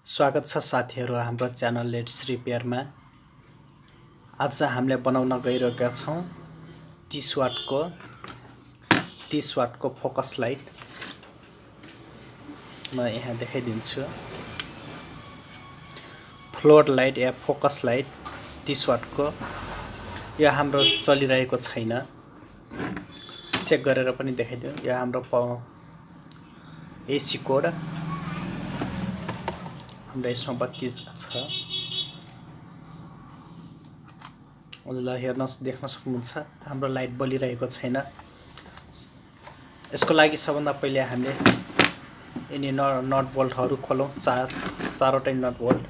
स्वागत छ साथीहरू हाम्रो च्यानल लेट्स रिपेयरमा। आज हामीले बनाउन गइरहेका छौं 30 वाटको फोकस लाइट। म यहाँ देखाइदिन्छु। फ्लोर लाइट या फोकस लाइट 30 वाटको। यो हाम्रो चलिरहेको छैन, चेक गरेर पनि देखाइदिउँ। यो हाम्रो एसी कोड, हाम्रो यसमा बत्ती छ। ल हेर्नुहोस्, देख्न सक्नुहुन्छ हाम्रो लाइट बलिरहेको छैन। यसको लागि सबभन्दा पहिले हामीले यिनी नट बोल्टहरू खोलौँ। चारवटै नट बोल्ट।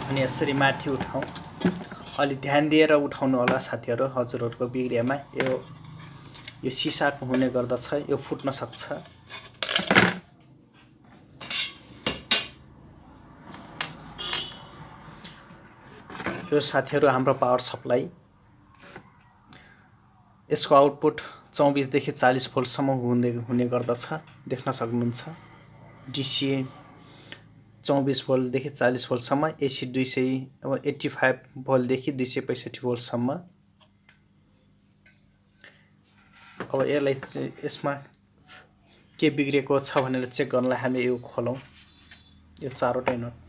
अनि यसरी माथि उठाउँ। अलि ध्यान दिएर उठाउनु होला साथीहरू, हजुरहरूको बिग्रियामा। यो सिसाको हुने गर्दछ, यो फुट्न सक्छ। यो साथीहरू हाम्रो पावर सप्लाई। यसको आउटपुट 24 देखि 40 भोल्टसम्म हुने गर्दछ, देख्न सक्नुहुन्छ। डीसी 24 भोल्टदेखि 40 भोल्टसम्म, एसी 285 भोल्टदेखि 265 भोल्टसम्म। अब यसमा के बिग्रेको छ भनेर चेक गर्नलाई हामीले यो खोलौँ। यो चारवटै नट।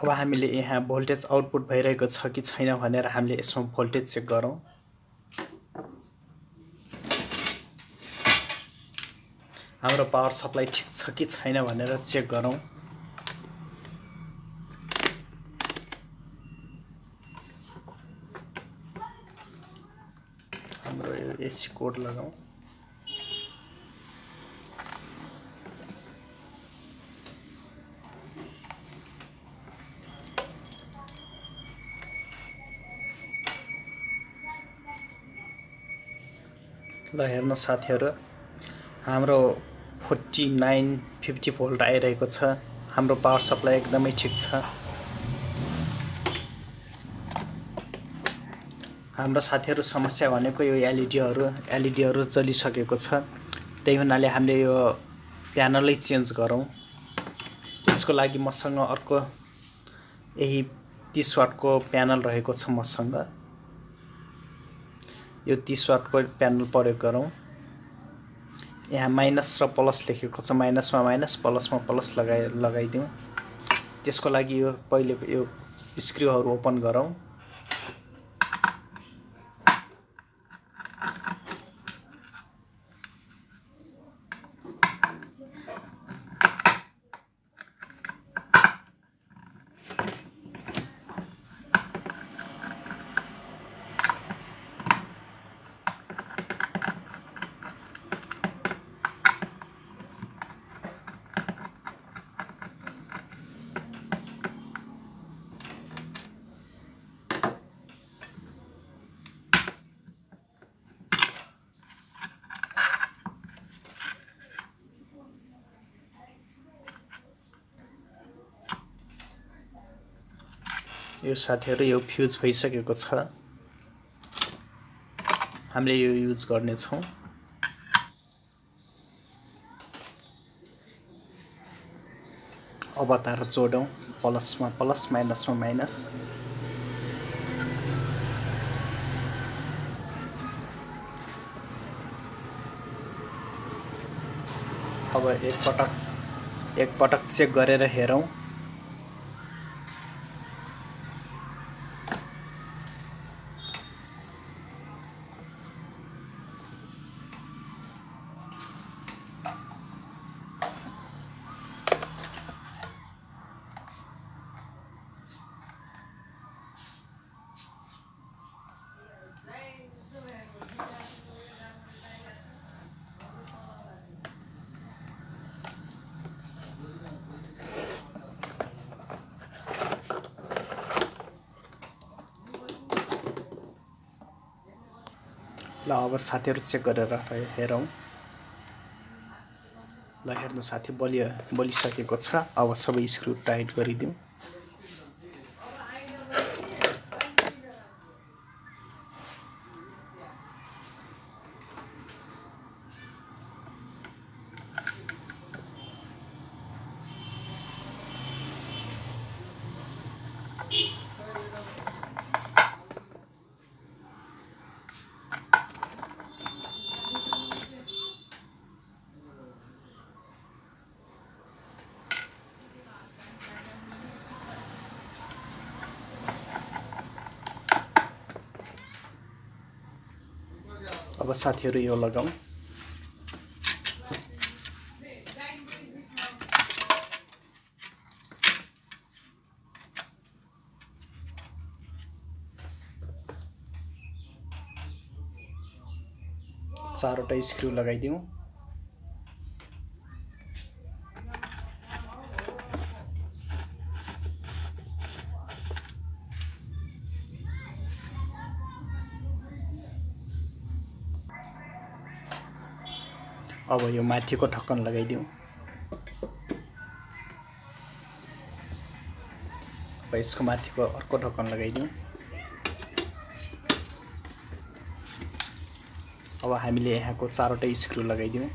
अब हामीले यहाँ भोल्टेज आउटपुट भइरहेको छ कि छैन भनेर हामीले यसमा भोल्टेज चेक गरौँ। हाम्रो पावर सप्लाई ठिक छ कि छैन भनेर चेक गरौँ। हाम्रो यो एसी कोड लगाउँ। ल हेर्नु साथीहरू, हाम्रो 49-50 भोल्ट आइरहेको छ। हाम्रो पावर सप्लाई एकदमै ठिक छ। हाम्रो साथीहरू समस्या भनेको यो एलइडीहरू जलिसकेको छ। त्यही हुनाले हामीले यो प्यानलै चेन्ज गरौँ। यसको लागि मसँग अर्को यही 30 वाटको प्यानल रहेको छ मसँग। यो 30 वाटको प्यानल प्रयोग गरौँ। यहाँ माइनस र प्लस लेखेको छ, माइनसमा माइनस, प्लसमा प्लस लगाइदिउँ। त्यसको लागि यो पहिले यो स्क्रूहरू ओपन गरौँ। यो साथीहरू यो फ्युज भइसकेको छ। हामीले यो युज गर्ने छौं। अब तार जोडौँ। प्लसमा प्लस, माइनसमा माइनस। अब एक पटक चेक गरेर हेरौँ। ल अब साथीहरु चेक गरेर हेरौँ। ल हेर्नु साथी बलिसकेको छ। अब सबै स्क्रु टाइट गरिदिउँ। अब साथीहरु यो लगाऊँ। चारवटा स्क्रु लगाइदिउँ। अब यो माथिको ढक्कन लगाइदिउँ। अब यसको माथिको अर्को ढक्कन लगाइदिउँ। अब हामीले यहाँको चारवटा स्क्रु लगाइदिउँ।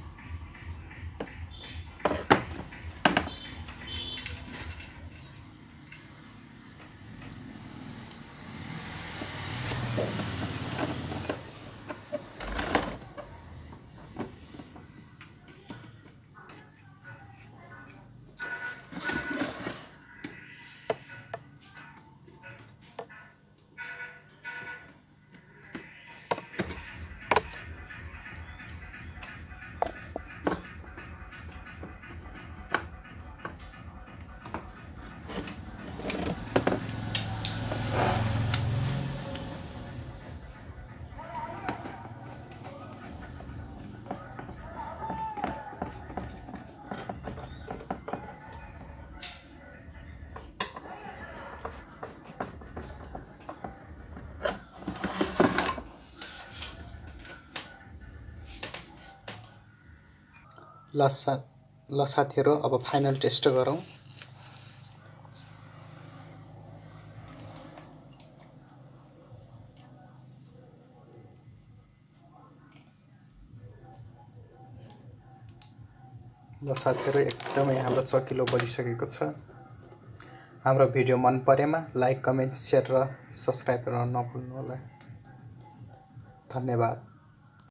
ल साथीहरु अब फाइनल टेस्ट गरौँ। ल साथीहरु एकदमै हाम्रो चकिलो बनिसकेको छ। हाम्रो भिडियो मन परेमा लाइक, कमेन्ट, शेयर र सब्स्क्राइब गर्न नभुल्नु होला। धन्यवाद।